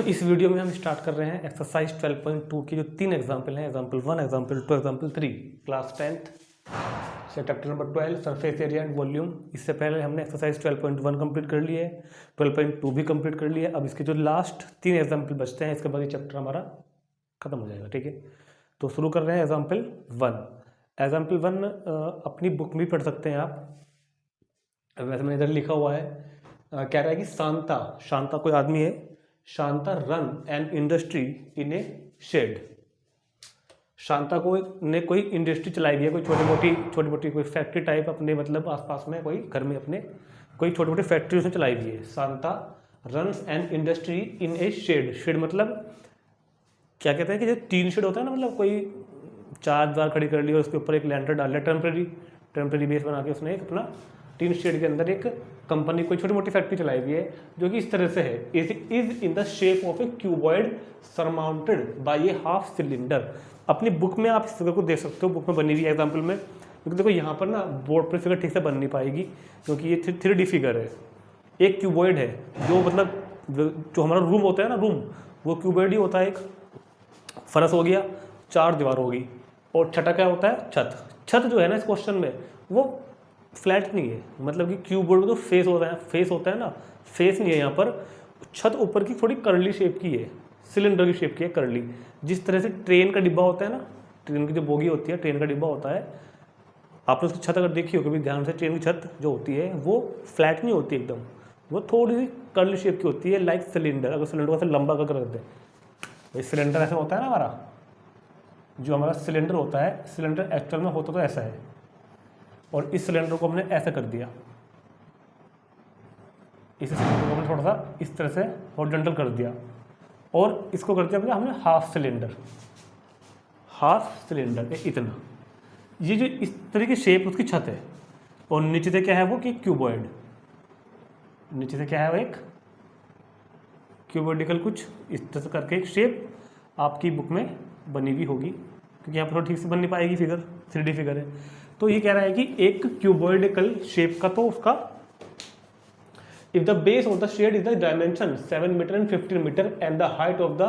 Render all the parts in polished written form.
इस वीडियो में हम स्टार्ट कर रहे हैं एक्सरसाइज 12.2 की जो 3 एग्जाम्पल हैं, example 1, example 2, example 3, class 10th से chapter number 12 surface area and volume. इससे पहले हमने एक्सरसाइज 12.1 कंप्लीट कर ली है, 12.2 भी कंप्लीट कर लिया है। अब इसके जो लास्ट 3 एग्जाम्पल बचते हैं, इसके बाद ये चैप्टर हमारा खत्म हो जाएगा। ठीक है, तो शुरू कर रहे हैं एग्जाम्पल 1। एग्जाम्पल 1 अपनी बुक में भी पढ़ सकते हैं आप। वैसे मैंने इधर लिखा हुआ है, कह रहा है कि शांता कोई आदमी है, Shanta run an industry in a shed. Shanta को ने कोई इंडस्ट्री चलाई हुई है, कोई छोटी मोटी कोई फैक्ट्री टाइप अपने मतलब आसपास में कोई घर में अपने कोई छोटी मोटी फैक्ट्री उसने चलाई हुई है। Shanta runs an industry in a shed मतलब क्या कहते हैं कि जो टीन शेड होता है ना, मतलब कोई चार दीवार खड़ी कर ली और उसके ऊपर एक लैंटर डाल लिया, टेम्परेरी बेस बना के उसने एक अपना टीन शेड के अंदर एक कंपनी कोई छोटी मोटी फैक्ट्री चलाई हुई है, जो कि इस तरह से है, is in the shape of A cuboid surmounted bye A half cylinder. अपनी बुक में आप इस फिगर को देख सकते हो, बुक में बनी हुई एग्जाम्पल में, क्योंकि देखो यहाँ पर ना बोर्ड पर फिगर ठीक से बन नहीं पाएगी, क्योंकि ये 3D फिगर है। एक क्यूबॉइड है जो मतलब जो हमारा रूम होता है ना, रूम वो क्यूबॉइड ही होता है। एक फर्श हो गया, 4 दीवार होगी, और छठा क्या होता है, छत जो है ना इस क्वेश्चन में वो फ्लैट नहीं है, मतलब कि क्यूबॉइड में तो फेस होता है ना, फेस नहीं है यहाँ पर। छत ऊपर की थोड़ी कर्ली शेप की है, सिलेंडर की शेप की है, कर्ली। जिस तरह से ट्रेन का डिब्बा होता है ना, ट्रेन की जो बोगी होती है, ट्रेन का डिब्बा होता है, आपने उसकी छत अगर देखी हो कभी ध्यान से, ट्रेन की छत जो होती है वो फ्लैट नहीं होती एकदम, वो थोड़ी सी कर्ली शेप की होती है, लाइक सिलेंडर। अगर सिलेंडर को ऐसे लंबा कर देते हैं, सिलेंडर ऐसा होता है ना हमारा, जो हमारा सिलेंडर होता है, सिलेंडर एक्चुअल में होता तो ऐसा है, और इस सिलेंडर को हमने ऐसा कर दिया, इस सिलेंडर को हमने थोड़ा सा इस तरह से हॉरिजॉन्टल कर दिया, और इसको कर दिया हमने हाफ सिलेंडर इतना। ये जो इस तरह की शेप उसकी छत है, और नीचे से क्या है वो कि क्यूबॉइड, नीचे से क्या है वो एक क्यूबॉइडिकल कुछ इस तरह से करके एक शेप आपकी बुक में बनी हुई होगी, क्योंकि यहाँ पर ठीक से बन नहीं पाएगी फिगर, 3D फिगर है। तो ये कह रहा है कि एक क्यूबॉइडिकल शेप का, तो उसका if the base of the shed is the dimension 7 metre and 15 metre and the height of the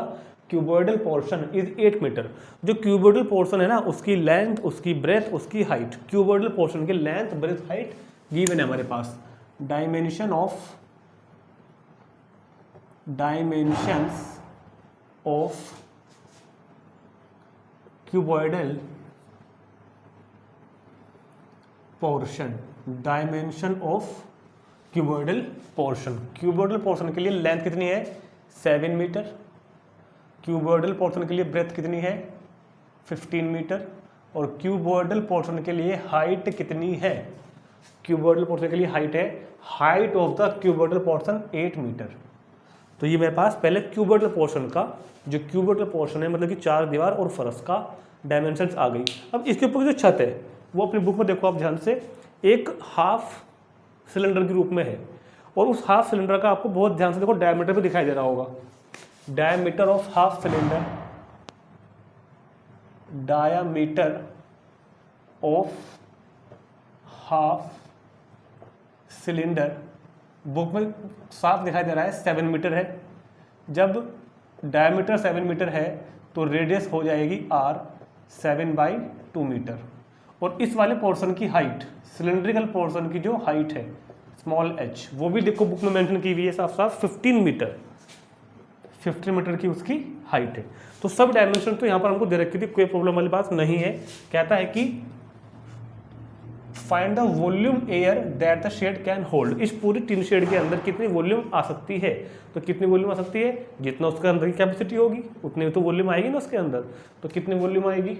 cuboidal portion is 8 metre. जो क्यूबॉइडल पोर्शन है ना, उसकी लेंथ, उसकी ब्रेथ, उसकी हाइट, क्यूबॉइडल पोर्शन की लेंथ, ब्रेथ, हाइट गिवन है हमारे पास। Dimensions of cuboidal portion, dimension of cuboidal portion. Cuboidal portion के लिए लेंथ कितनी है, 7 मीटर। क्यूबॉइडल पोर्शन के लिए ब्रेथ कितनी है, 15 मीटर। और क्यूबॉइडल पोर्शन के लिए हाइट कितनी है, क्यूबॉइडल पोर्शन के लिए हाइट है, height of the cuboidal portion 8 metre. तो ये मेरे पास पहले क्यूबॉइडल पोर्शन का, जो क्यूबॉइडल पोर्शन है मतलब कि 4 दीवार और फर्श का डायमेंशंस आ गई। अब इसके ऊपर जो छत है वो अपनी बुक में देखो आप ध्यान से, एक हाफ सिलेंडर के रूप में है, और उस हाफ सिलेंडर का आपको बहुत ध्यान से देखो डायमीटर भी दिखाई दे रहा होगा। Diameter of half cylinder, diameter of half cylinder book में साफ दिखाई दे रहा है 7 मीटर है। जब डायमीटर 7 मीटर है तो रेडियस हो जाएगी r 7/2 मीटर। और इस वाले पोर्शन की हाइट, सिलेंड्रिकल पोर्शन की जो हाइट है स्मॉल h, वो भी देखो बुक में मेंशन की हुई है साफ साफ, 15 मीटर की उसकी हाइट है। तो सब डायमेंशन तो यहाँ पर हमको दे रखी थी, कोई प्रॉब्लम वाली बात नहीं है। कहता है कि find the volume air that the shed can hold. इस पूरी टीन शेड के अंदर कितनी वॉल्यूम आ सकती है, तो कितनी वॉल्यूम आ सकती है, जितना उसके अंदर की कैपेसिटी होगी उतनी तो वॉल्यूम आएगी ना उसके अंदर। तो कितनी वॉल्यूम आएगी,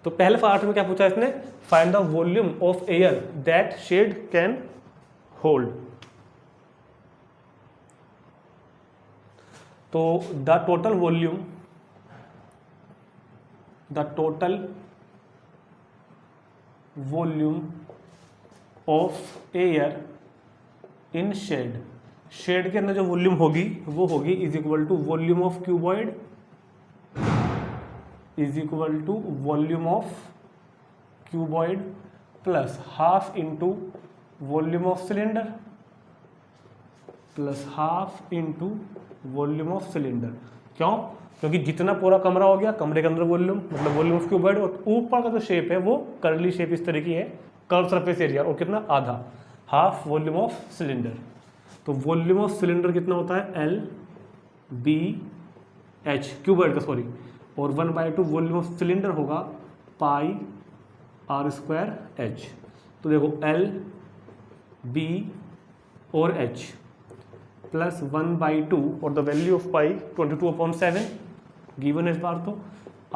तो पहले पार्ट में क्या पूछा इसने, find the volume of air that shed can hold. तो the total volume of air in shed के अंदर जो वॉल्यूम होगी वो होगी is equal to volume of cuboid is equal to volume of cuboid plus half into volume of cylinder plus half into volume of cylinder. क्यों? क्योंकि जितना पूरा कमरा हो गया, कमरे के अंदर वॉल्यूम मतलब वॉल्यूम ऑफ क्यूबॉइड, और ऊपर का जो शेप है वो कर्ली शेप इस तरह की है, कर्व सरफेस एरिया, और कितना आधा, हाफ वॉल्यूम ऑफ सिलेंडर। तो वॉल्यूम ऑफ सिलेंडर कितना होता है, एल बी एच क्यूबॉइड का सॉरी, और 1/2 वॉल्यूम ऑफ सिलेंडर होगा पाई आर स्क्वायर एच। तो देखो एल बी और एच प्लस 1/2 और the value of pi 22/7 given है इस बार। तो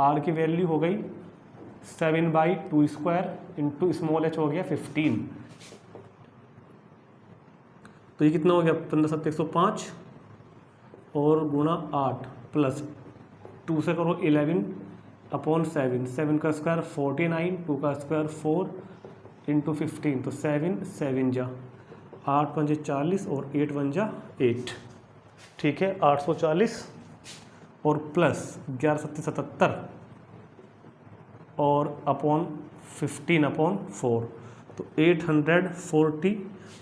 आर की वैल्यू हो गई 7/2 स्क्वायर इंटू स्मॉल एच हो गया 15। तो ये कितना हो गया 15 7 105 और गुणा 8 प्लस 2 से करो 11/7, 7 का स्क्वायर 49, 2 का स्क्वायर 4 इंटू 15, तो 7 जा 8 पंजे 40 और 8 बन जा 8, ठीक है 840 और प्लस 11 7 77 और अपॉन 15/4, तो 840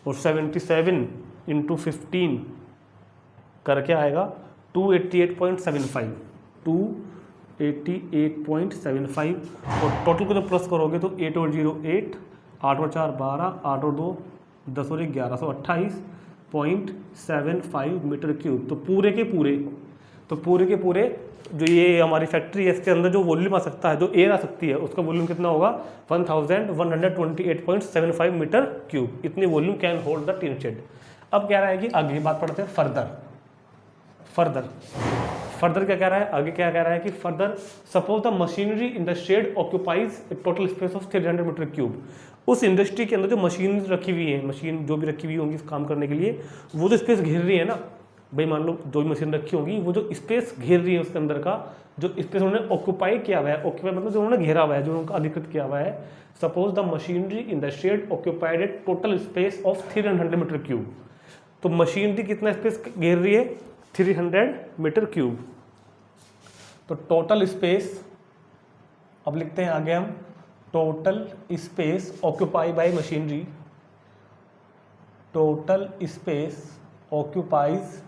और 77 इंटू 15 करके आएगा 288.75, 288.75 और टोटल को जब प्लस करोगे तो 8 और 0 8, 8 और 4 12, 8 और 2 10 और 11, 128.75 मीटर क्यूब। तो पूरे के पूरे जो ये हमारी फैक्ट्री है इसके अंदर जो वॉल्यूम आ सकता है, जो एयर आ सकती है, उसका वॉल्यूम कितना होगा 1128.75 मीटर क्यूब। इतनी volume can hold the tin shed. अब कह रहा है कि आगे बात पढ़ते हैं फर्दर क्या कह रहा है, आगे क्या कह रहा है कि further suppose the machinery in the shed occupies a total space of 300 metre cube. उस इंडस्ट्री के अंदर जो मशीन रखी हुई है, मशीन जो भी रखी हुई होंगी इस काम करने के लिए, वो जो स्पेस घेर रही है ना भाई, मान लो जो भी मशीन रखी होगी, वो जो स्पेस घेर रही है उसके अंदर का जो स्पेस उन्होंने ऑक्यूपाई किया हुआ है, ऑक्यूपाई मतलब जो उन्होंने घेरा हुआ है, जो उनका अधिकृत किया हुआ है। Suppose the machinery in the shed occupied a total space of 300 metre cube. तो मशीनरी कितना स्पेस घेर रही है 300 मीटर क्यूब। तो टोटल स्पेस, अब लिखते हैं आगे हम, total space occupy by machinery, total space occupies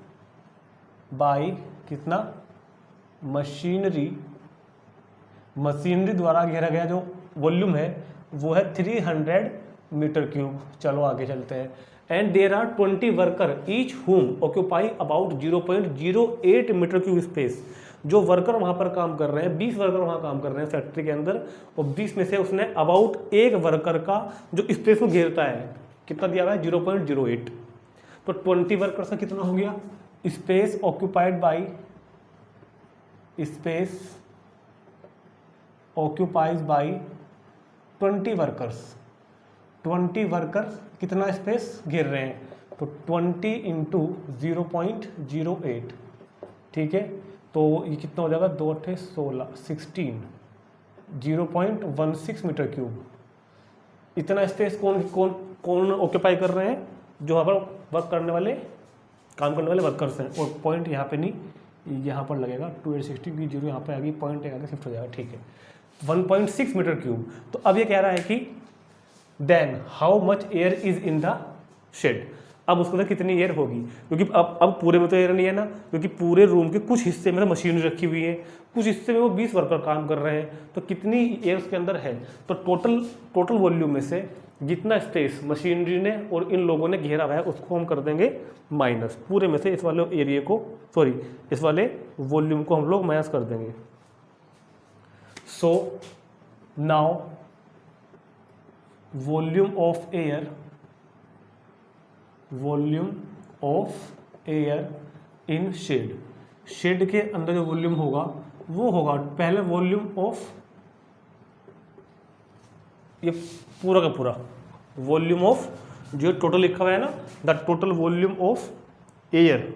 by कितना, मशीनरी द्वारा घेरा गया जो वॉल्यूम है वो है 300 मीटर क्यूब। चलो आगे चलते हैं। And there are 20 worker each whom occupy about 0.08 metre cube space. जो वर्कर वहाँ पर काम कर रहे हैं, 20 वर्कर वहाँ काम कर रहे हैं फैक्ट्री के अंदर, और 20 में से उसने अबाउट एक वर्कर का जो स्पेस को घेरता है कितना दिया हुआ है 0.08। तो 20 वर्कर का कितना हो गया, space occupied by, space occupies by 20 workers. 20 worker कितना स्पेस घेर रहे हैं, तो 20 इंटू 0.08, ठीक है। तो ये कितना हो जाएगा 2 8 16 16, 0.16 मीटर क्यूब। इतना स्पेस कौन ऑक्यूपाई कर रहे हैं, जो यहाँ पर वर्क करने वाले, काम करने वाले वर्कर्स हैं। और पॉइंट यहाँ पे नहीं, यहाँ पर लगेगा 2860 की 0 यहाँ पे आ गई, पॉइंट आगे शिफ्ट हो जाएगा, ठीक है 1.6 मीटर क्यूब। तो अब ये कह रहा है कि then how much air is in the shed. अब उसके अंदर कितनी एयर होगी, क्योंकि अब पूरे में तो एयर नहीं है ना, क्योंकि पूरे रूम के कुछ हिस्से में मशीनरी रखी हुई है, कुछ हिस्से में वो 20 वर्कर काम कर रहे हैं, तो कितनी एयर उसके अंदर है। तो टोटल वॉल्यूम में से जितना स्पेस मशीनरी ने और इन लोगों ने घेरा हुआ है उसको हम कर देंगे माइनस, पूरे में से इस वाले एरिया को, सॉरी इस वाले वॉल्यूम को हम लोग माइनस कर देंगे। So now volume of air in shed के अंदर जो वॉल्यूम होगा वो होगा पहले वॉल्यूम ऑफ, ये पूरा का पूरा वॉल्यूम ऑफ जो टोटल लिखा हुआ है ना, the total volume of air,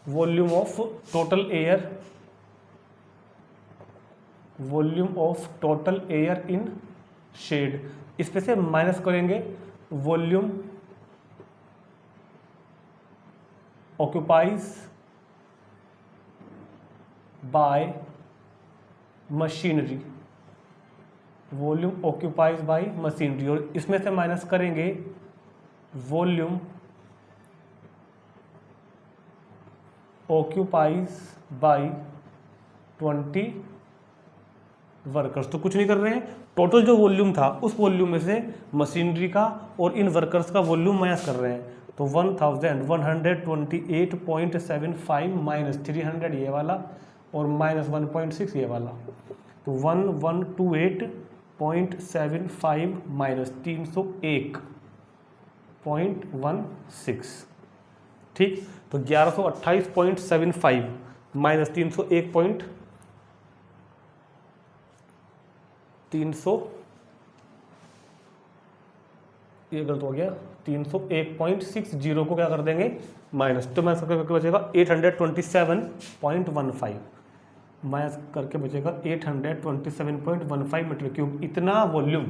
volume of total air in shed. इसमें से माइनस करेंगे volume occupies by machinery, volume occupies by machinery, और इसमें से माइनस करेंगे वॉल्यूम ऑक्यूपाइज बाई 20 वर्कर्स। तो कुछ नहीं कर रहे हैं, टोटल जो वॉल्यूम था उस वॉल्यूम में से मशीनरी का और इन वर्कर्स का वॉल्यूम माइनस कर रहे हैं। तो 1128.75 माइनस 300 ये वाला और माइनस 1.6 ये वाला, तो 1128.75 माइनस 301.16, ठीक। तो 1128.75 माइनस 301 ये गलत हो गया, 301.60 को क्या कर देंगे माइनस, तो माइनस करके बचेगा 827.15 माइनस करके बचेगा 827.15 मीटर क्यूब। इतना वॉल्यूम,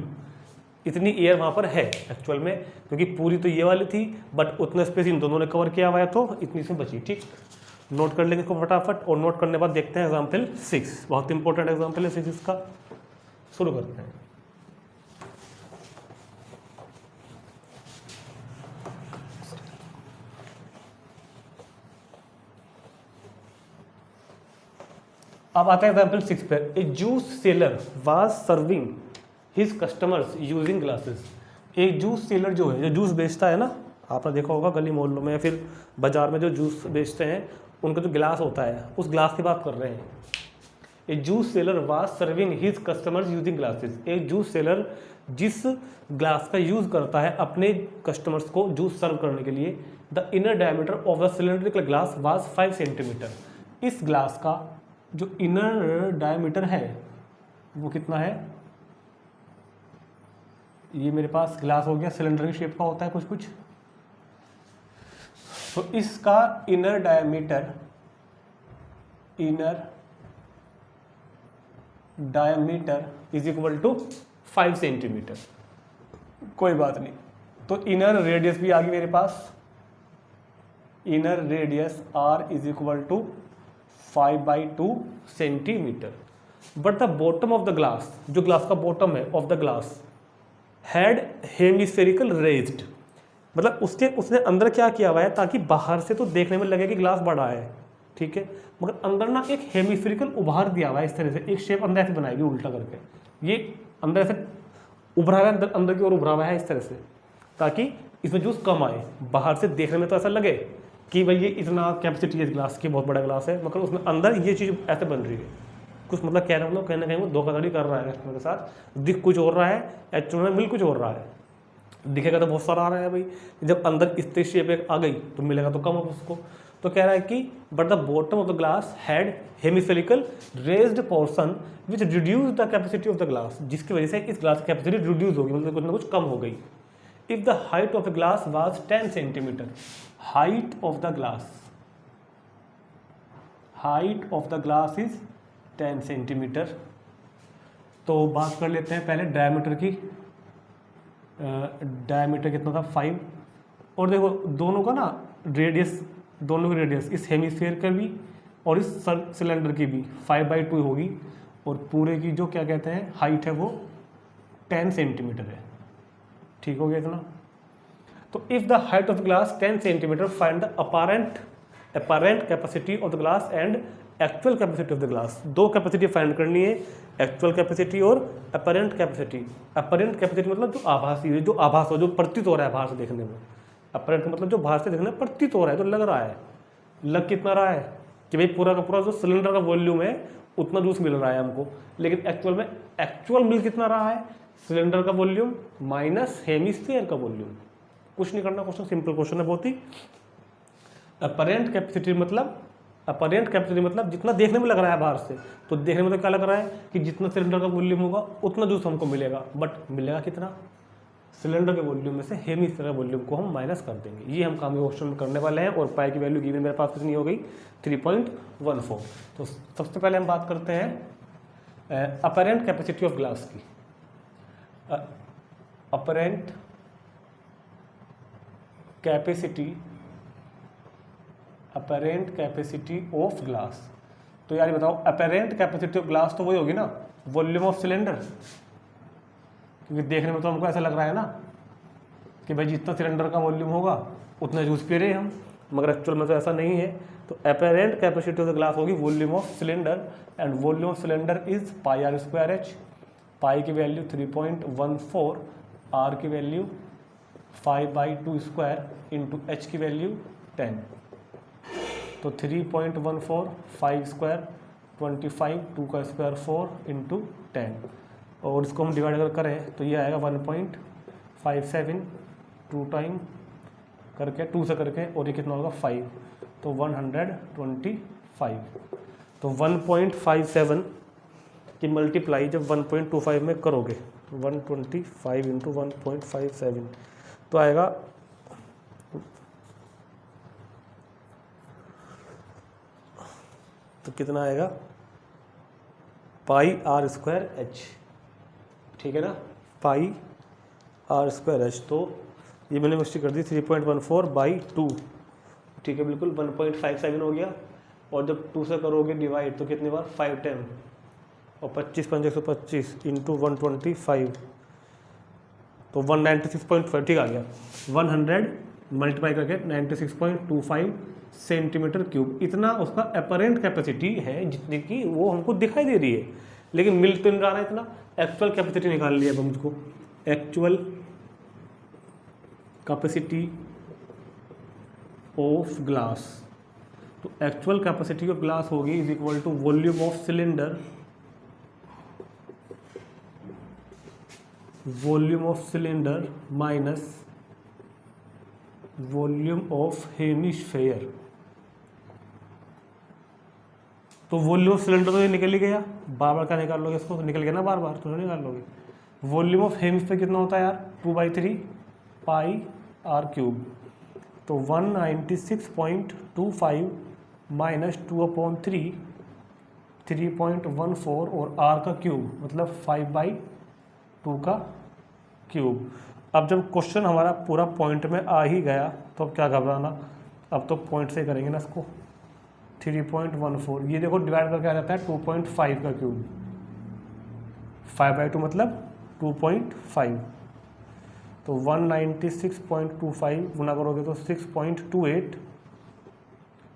इतनी एयर वहाँ पर है एक्चुअल में, क्योंकि पूरी तो ये वाली थी बट उतना स्पेस इन दोनों ने कवर किया हुआ है, तो इतनी से बची, ठीक। नोट कर लेंगे इसको फटाफट, और नोट करने के बाद देखते हैं एग्जाम्पल 6, बहुत इंपॉर्टेंट एग्जाम्पल है 6 इसका। शुरू करते हैं। अब आता है एग्जाम्पल 6 पे। A juice seller was serving his customers using glasses. एक जूस सेलर जो है, जो जूस बेचता है ना, आपने देखा होगा गली मोहल्लों में या फिर बाजार में जो जूस बेचते हैं, उनका जो गिलास होता है उस ग्लास की बात कर रहे हैं। A juice seller was serving his customers using glasses. एक जूस सेलर जिस ग्लास का यूज करता है अपने कस्टमर्स को जूस सर्व करने के लिए। The inner diameter of the cylindrical glass was 5 centimetre. इस ग्लास का जो इनर डायमीटर है वो कितना है, ये मेरे पास ग्लास हो गया, सिलेंडर की शेप का होता है कुछ कुछ, तो इसका inner diameter is equal to 5 centimetre. कोई बात नहीं, तो इनर रेडियस भी आ गई मेरे पास, inner radius R is equal to 5/2 centimetre. But the bottom of the glass, जो ग्लास का बॉटम है of the glass, had hemispherical raised, मतलब उसने अंदर क्या किया हुआ है ताकि बाहर से तो देखने में लगे कि ग्लास बड़ा है, ठीक है, मगर अंदर ना एक हेमिस्फेरिकल उभार दिया हुआ है इस तरह से, एक शेप अंदर ऐसे बनाएगी उल्टा करके, ये अंदर ऐसे उभरा हुआ है, अंदर की ओर उभरा हुआ है इस तरह से, ताकि इसमें जूस कम आए। बाहर से देखने में तो ऐसा लगे कि भाई ये इतना कैपेसिटी है इस ग्लास की, बहुत बड़ा ग्लास है, मगर उसमें अंदर ये चीज़ ऐसे बन रही है। कुछ मतलब कह रहे हैं कहीं ना कहीं वो धोखाधड़ी कर रहा है कस्टमर के साथ, दिख कुछ और रहा है, एक्चुअल में मिल कुछ और रहा है। दिखेगा तो बहुत सारा आ रहा है भाई, जब अंदर इस तरह शेप आ गई तो मिलेगा तो कम हो उसको। तो कह रहा है कि but the bottom of the glass had hemispherical raised portion which reduce the capacity of the glass, जिसकी वजह से इस ग्लास की कैपेसिटी रिड्यूस होगी, मतलब कुछ ना कुछ कम हो गई। If the height of the glass was 10 centimetre, height of the glass is 10 centimetre. तो बात कर लेते हैं पहले डायमीटर की। डायमीटर कितना था 5, और देखो दोनों का ना रेडियस, दोनों की रेडियस इस हेमिस्फीयर का भी और इस सिलेंडर की भी 5/2 होगी, और पूरे की जो क्या कहते हैं हाइट है वो 10 सेंटीमीटर है, ठीक हो गया इतना। तो if the height of glass 10 centimetre, find the apparent capacity of the glass and actual capacity of the glass. दो कैपेसिटी फाइंड करनी है, एक्चुअल कैपेसिटी और अपैरेंट कैपेसिटी। अपैरेंट कैपेसिटी मतलब जो आभासी है, जो आभास हो, जो प्रतीत हो रहा है बाहर से देखने में। अपैरेंट मतलब जो बाहर से देखने में प्रतीत हो रहा है, तो लग रहा है। लग कितना रहा है कि भाई पूरा का पूरा जो सिलेंडर का वॉल्यूम है उतना जूस मिल रहा है हमको, लेकिन एक्चुअल मिल कितना रहा है, सिलेंडर का वॉल्यूम माइनस हेमिस्फीयर का वॉल्यूम। कुछ नहीं करना, क्वेश्चन सिंपल क्वेश्चन है बहुत ही। अपैरेंट कैपेसिटी मतलब जितना देखने में लग रहा है बाहर से, तो देखने में तो क्या लग रहा है कि जितना सिलेंडर का वॉल्यूम होगा उतना जूस हमको मिलेगा, बट मिलेगा कितना, सिलेंडर के वॉल्यूम में से हेमिस्फीयर के वॉल्यूम को हम माइनस कर देंगे। ये हम काम क्वेश्चन में करने वाले हैं, और पाई की वैल्यू गिवन मेरे पास कितनी हो गई 3.14। तो सबसे पहले हम बात करते हैं अपैरेंट कैपेसिटी ऑफ ग्लास की। Apparent capacity of glass. तो यार बताओ, अपैरेंट कैपेसिटी ऑफ ग्लास तो वही होगी ना, वॉल्यूम ऑफ सिलेंडर, क्योंकि देखने में तो हमको ऐसा लग रहा है ना कि भाई जितना सिलेंडर का वॉल्यूम होगा उतना जूस पी रहे हैं हम, मगर एक्चुअल में तो ऐसा नहीं है। तो apparent capacity of the glass होगी volume of cylinder, and volume of cylinder is pi R square H. Pi की वैल्यू 3.14, आर की वैल्यू 5/2 स्क्वायर इंटू एच की वैल्यू 10। तो 3.14, 5 स्क्वायर 25, 2 का स्क्वायर 4 इंटू 10, और इसको हम डिवाइड अगर करें तो ये आएगा 1.57, 2 टाइम करके 2 से करके, और ये कितना होगा 5, तो 125। तो 1.57 की मल्टीप्लाई जब 1.25 में करोगे तो 125 इंटू 1.57 तो आएगा तो कितना आएगा पाई आर स्क्वायर एच, ठीक है ना, पाई आर स्क्वायर एच। तो ये मैंने मिस्टेक कर दी 3.14/2, ठीक है, बिल्कुल 1.57 हो गया, और जब 2 से करोगे डिवाइड तो कितनी बार 5 10 और 25 5 125 इंटू 125 तो 196.5, ठीक आ गया, 100 मल्टीप्लाई करके 96.25 सेंटीमीटर क्यूब, इतना उसका अपरेंट कैपेसिटी है जितनी की वो हमको दिखाई दे रही है, लेकिन मिल तो नहीं रहा है इतना। एक्चुअल कैपेसिटी निकाल लिया अब हमको, एक्चुअल कैपेसिटी ऑफ ग्लास, तो एक्चुअल कैपेसिटी ऑफ ग्लास होगी is equal to volume of cylinder, volume of cylinder minus volume of hemisphere. तो वॉल्यूम ऑफ सिलेंडर तो ये निकल ही गया, बार बार क्या निकाल लोगे इसको, निकल गया ना बार बार, तो नहीं निकाल लोगे। वॉल्यूम ऑफ हेमिस्फेयर कितना होता है यार, 2/3 पाई आर क्यूब, तो 196.25 माइनस 2/3 3.14 और आर का क्यूब मतलब 5/2 का क्यूब। अब जब क्वेश्चन हमारा पूरा पॉइंट में आ ही गया तो अब क्या घबराना, अब तो पॉइंट से करेंगे ना इसको। 3.14 ये देखो डिवाइड करके आ जाता है 2.5 का क्यूब, 5/2 मतलब 2.5, तो 196.25 गुना करोगे तो 6.28,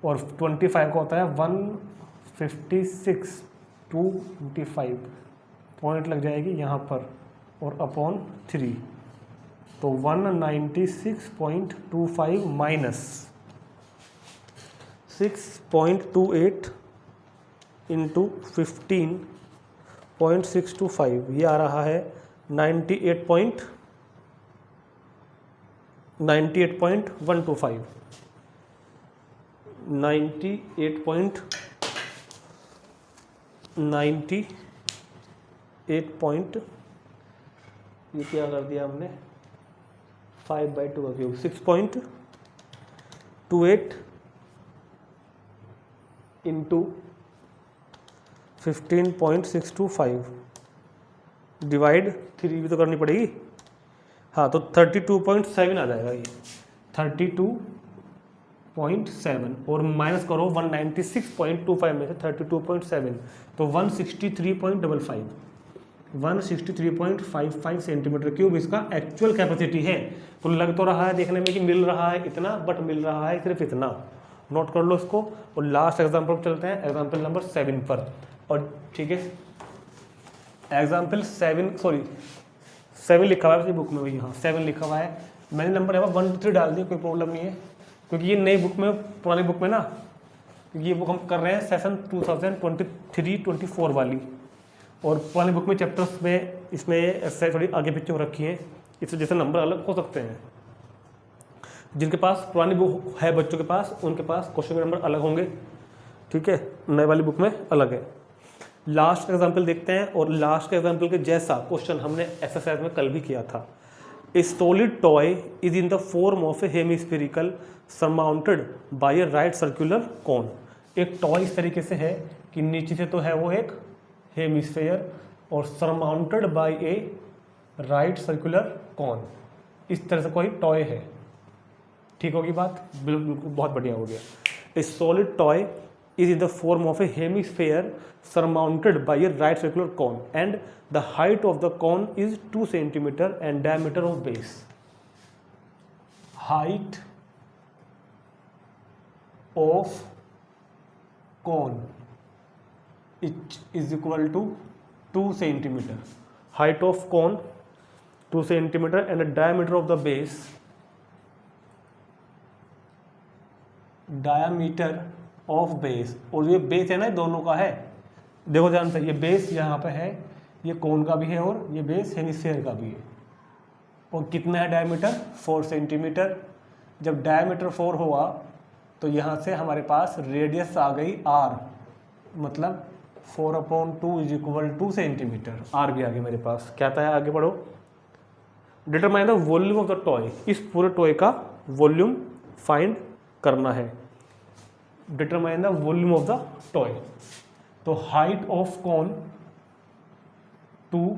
और 25 का होता है 156.225, पॉइंट लग जाएगी यहाँ पर और अपॉन 3, तो 196.25 माइनस 6.28 इंटू 15.625 ये आ रहा है 98.125, 98 ये क्या कर दिया हमने 5/2 का क्यूब, 6.28 इंटू 15.625 डिवाइड 3 भी तो करनी पड़ेगी, हाँ, तो 32.7 आ जाएगा ये, 32.7 और माइनस करो 196.25 में से 32.7 तो 163.55, 163.55 सेंटीमीटर क्यूब इसका एक्चुअल कैपेसिटी है। तो लग तो रहा है देखने में कि मिल रहा है इतना, बट मिल रहा है सिर्फ इतना, नोट कर लो इसको। और लास्ट एग्जांपल पर चलते हैं, एग्जांपल नंबर 7 पर, और ठीक है एग्जांपल 7 लिखा हुआ है अपनी बुक में, वही हाँ 7 लिखा हुआ है, मैंने नंबर यहाँ 1 2 3 डाल दिया, कोई प्रॉब्लम नहीं है, क्योंकि ये नई बुक में, पुरानी बुक में ना, क्योंकि ये बुक हम कर रहे हैं सेशन 2023-24 वाली, और पुरानी बुक में चैप्टर्स में इसमें एक्सरसाइज थोड़ी आगे पीछे हो रखी है, इससे जैसे नंबर अलग हो सकते हैं। जिनके पास पुरानी बुक है बच्चों के पास, उनके पास क्वेश्चन के नंबर अलग होंगे, ठीक है, नए वाली बुक में अलग है। लास्ट एग्जाम्पल देखते हैं, और लास्ट एग्जाम्पल के जैसा क्वेश्चन हमने एक्सरसाइज में कल भी किया था। ए solid toy is in the form of A hemispherical surmounted bye A right circular cone. एक टॉय इस तरीके से है कि नीचे से तो है वो एक हेमिस्फेयर और सरमाउंटेड बाय ए राइट सर्कुलर कोन, इस तरह से कोई टॉय है, ठीक होगी बात, बिल्कुल बहुत बढ़िया हो गया। ए solid toy is in the form of a hemisphere surmounted by a right circular cone and the height of the cone is 2 cm and diameter of base. Height of cone is equal to 2 centimetre, height of cone 2 centimetre and the diameter of the base, diameter of base, और ये base है ना दोनों का है, देखो ध्यान से, ये बेस यहाँ पे है, ये कोन का भी है और ये बेस हेमिस्फीयर का भी है, और कितना है डायमीटर 4 सेंटीमीटर। जब डायमीटर 4 हुआ तो यहाँ से हमारे पास रेडियस आ गई r, मतलब 4/2 is equal two centimetre, r भी आ गया मेरे पास। क्या था आगे बढ़ो, determine the volume of the toy, इस पूरे टॉय का वॉल्यूम फाइंड करना है, determine the volume of the toy. तो हाइट ऑफ कॉन 2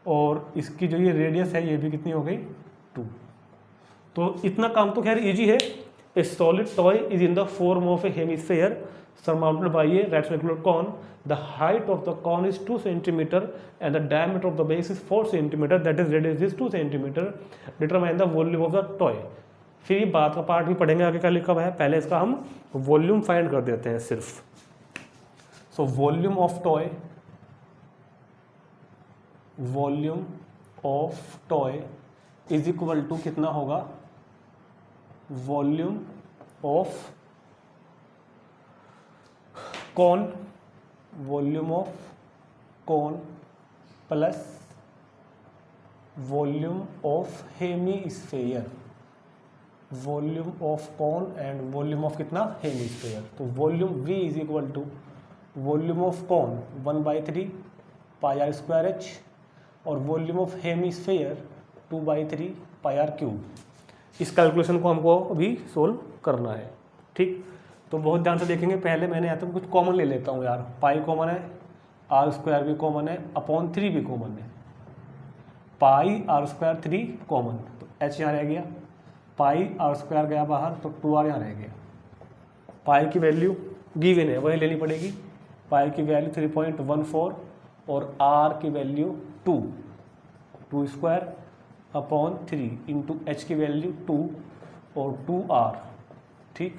और इसकी जो ये रेडियस है ये भी कितनी हो गई 2। तो इतना काम तो खैर इजी है। ए solid toy is in the form of A hemisphere surmounted by a rectangular cone. The height of the cone is 2 centimeter and the diameter of the base is 4 centimeter, that is radius is 2 centimeter. Determine the volume of the toy. फिर ये बात का part भी पढ़ेंगे आगे, क्या लिखा हुआ है, पहले इसका हम वॉल्यूम फाइंड कर देते हैं सिर्फ। So volume of toy, volume of toy is equal to कितना होगा, volume of cone, volume of cone plus volume of hemisphere, volume of cone and volume of कितना हेमिस्फीयर। तो volume V is equal to volume of cone 1/3 pi r square h और volume of hemisphere 2/3 pi r cube. इस calculation को हमको अभी solve करना है, ठीक। तो बहुत ध्यान से देखेंगे, पहले मैंने यहाँ तक कुछ कॉमन ले लेता हूँ यार, पाई कॉमन है, r स्क्वायर भी कॉमन है, अपॉन 3 भी कॉमन है, पाई r स्क्वायर 3 कॉमन, तो h यहाँ रह गया, पाई r स्क्वायर गया बाहर तो 2r यहाँ रह गया। पाई की वैल्यू गिवन है वही लेनी पड़ेगी, पाई की वैल्यू 3.14 और r की value 2 square upon 3 into h की वैल्यू 2 और 2r, ठीक।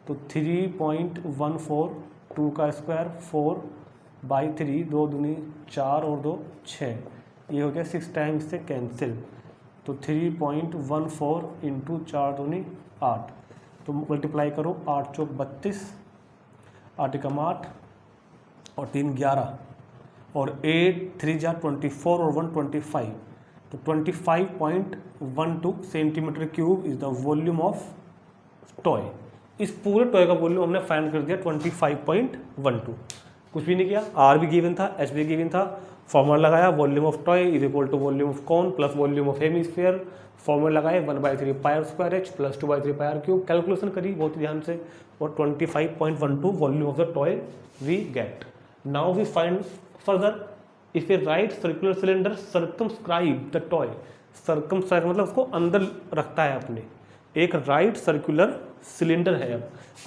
तो 3.14, 2 का स्क्वायर 4/3, 2 दूनी 4 और 2 6, ये हो गया 6 टाइम्स से कैंसिल, तो 3.14 इंटू 4 दूनी 8, तो मल्टीप्लाई करो 8 चौक 32, 8 एकम 8 और 3 11 और 8 3 जा 24 और 1 25, तो 25.12 centimetre cube is the volume of toy. इस पूरे टॉय का वॉल्यूम हमने फाइंड कर दिया 25.12, कुछ भी नहीं किया, r भी गिवन था, h भी गिवन था, फॉर्मूला लगाया volume of toy is equal to volume of cone plus volume of hemisphere, formula लगाए 1/3 pi r square h plus 2/3 pi r cube, calculation करी बहुत ध्यान से और 25.12 volume of the toy we get. Now we find further if a right circular cylinder circumscribe the toy, circumscribe मतलब उसको अंदर रखता है अपने, एक राइट सर्कुलर सिलेंडर है।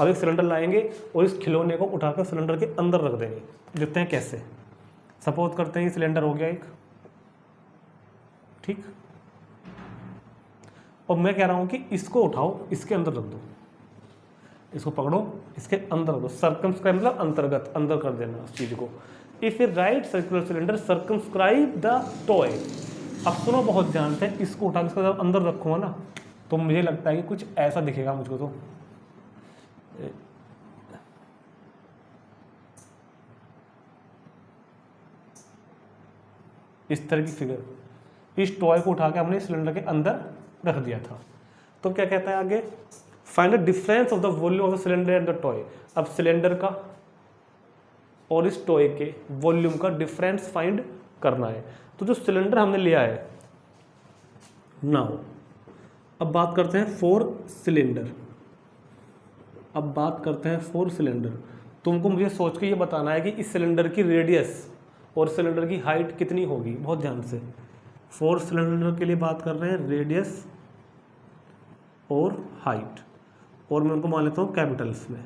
अब एक सिलेंडर लाएंगे और इस खिलौने को उठाकर सिलेंडर के अंदर रख देंगे, देखते हैं कैसे। सपोज करते हैं ये सिलेंडर हो गया एक, ठीक, और मैं कह रहा हूं कि इसको उठाओ, इसके अंदर रख दो, इसको पकड़ो, इसके अंदर रख दो, सर्कमस्क्राइब मतलब अंतर्गत, अंदर कर देना उस चीज को। If a right circular cylinder circumscribe the toy, अब सुनो बहुत ध्यान से, इसको उठा के अंदर रखूंगा ना तो मुझे लगता है कि कुछ ऐसा दिखेगा मुझको, तो इस तरह की फिगर, इस टॉय को उठा के हमने सिलेंडर के अंदर रख दिया था। तो क्या कहता है आगे, find the difference of the volume of the cylinder and the toy. अब सिलेंडर का और इस टॉय के वॉल्यूम का डिफरेंस फाइंड करना है। तो जो सिलेंडर हमने लिया है, नाउ अब बात करते हैं 4 सिलेंडर, अब बात करते हैं 4 सिलेंडर। तुमको मुझे सोच के ये बताना है कि इस सिलेंडर की रेडियस और सिलेंडर की हाइट कितनी होगी, बहुत ध्यान से। 4 सिलेंडर के लिए बात कर रहे हैं, रेडियस और हाइट, और मैं उनको मान लेता हूँ कैपिटल्स में।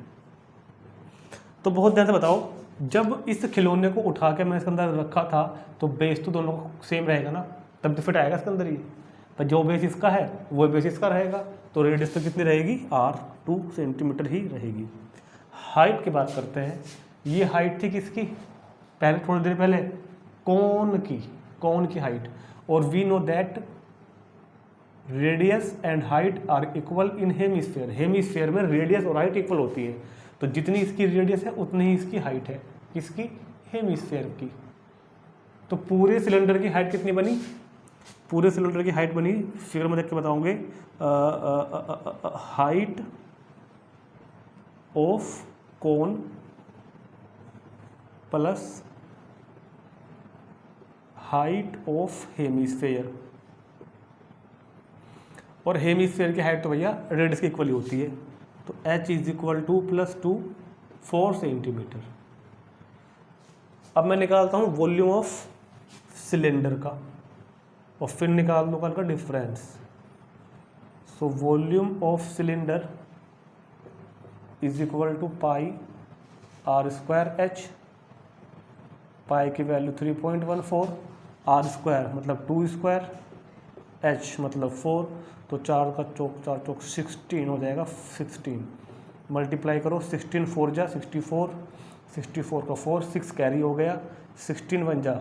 तो बहुत ध्यान से बताओ, जब इस खिलौने को उठा के मैं इसके अंदर रखा था तो बेस तो दोनों को सेम रहेगा ना, तब तो फिट आएगा इसके अंदर ही। पर जो बेस इसका है वो बेस इसका रहेगा, तो रेडियस तो कितनी रहेगी, R2 सेंटीमीटर ही रहेगी। हाइट की बात करते हैं, ये हाइट थी किसकी, पहले थोड़ी देर पहले कोन की हाइट, और we know that radius and height are equal in hemisphere. Hemisphere में रेडियस और हाइट इक्वल होती है, तो जितनी इसकी रेडियस है उतनी ही इसकी हाइट है, किसकी, हेमिस्फीयर की। तो पूरे सिलेंडर की हाइट कितनी बनी, पूरे सिलेंडर की हाइट बनी, फिगर में देख के बताऊंगे, height of cone plus height of hemisphere. और हेमिस्फीयर की हाइट तो भैया रेडियस की इक्वल ही होती है, तो h is equal to +2 4 centimetre. अब मैं निकालता हूँ वॉल्यूम ऑफ सिलेंडर का, और फिर निकाल दूंगा का difference. So volume of cylinder is equal to pi r² h, pi की वैल्यू 3.14, r² मतलब 2², h मतलब 4, तो 4 का चौक 4 चौक 16 हो जाएगा, 16 मल्टीप्लाई करो, 16 4 जा 64, 64 का 4 6 कैरी हो गया, 16 1 जा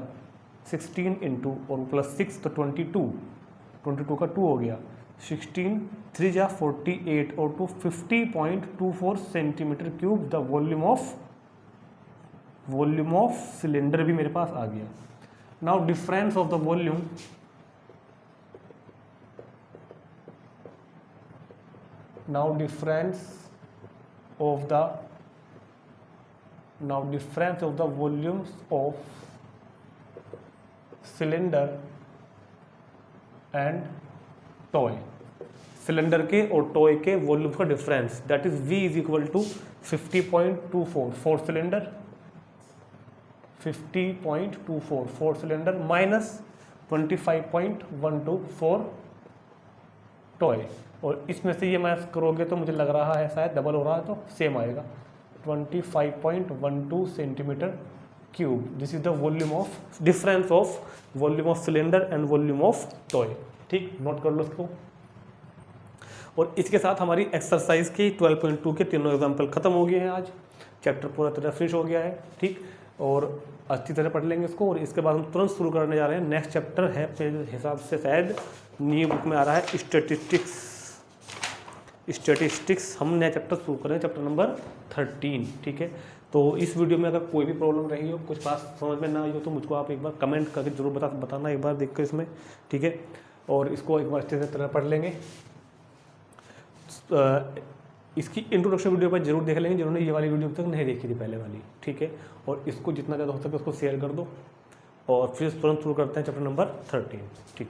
16 इंटू और +6 तो 22, 22 का 2 हो गया, 16 3 जा 48 और 2 50.24 centimetre cube the volume of cylinder भी मेरे पास आ गया। Now difference of the volume, difference of the volumes of cylinder and toy, cylinder के और टॉय के वॉल्यूम का difference, that is V is equal to 50.24 for cylinder, 50.24 for cylinder minus 25.12 for toy. और इसमें से ये मैथ करोगे तो मुझे लग रहा है शायद डबल हो रहा है, तो सेम आएगा 25.12 centimetre cube. This is the volume of difference of volume of cylinder and volume of toy. ठीक, नोट कर लो इसको। और इसके साथ हमारी एक्सरसाइज की 12.2 के तीनों एग्जाम्पल खत्म हो गए हैं। आज चैप्टर पूरा तरह फिनिश हो गया है। ठीक, और अच्छी तरह पढ़ लेंगे इसको, और इसके बाद हम तुरंत शुरू करने जा रहे हैं। नेक्स्ट चैप्टर है मेरे हिसाब से शायद न्यू बुक में आ रहा है स्टैटिस्टिक्स। हम नया चैप्टर शुरू करें, चैप्टर नंबर 13। ठीक है, तो इस वीडियो में अगर कोई भी प्रॉब्लम रही हो, कुछ बात समझ में ना आई हो, तो मुझको आप एक बार कमेंट करके जरूर बताना एक बार देख कर इसमें। ठीक है, और इसको एक बार अच्छे से तरह पढ़ लेंगे। इसकी इंट्रोडक्शन वीडियो पर जरूर देख लेंगे जिन्होंने ये वाली वीडियो तक नहीं देखी थी पहले वाली। ठीक है, और इसको जितना ज़्यादा हो सके उसको शेयर कर दो, और फिर तुरंत शुरू करते हैं चैप्टर नंबर 13। ठीक।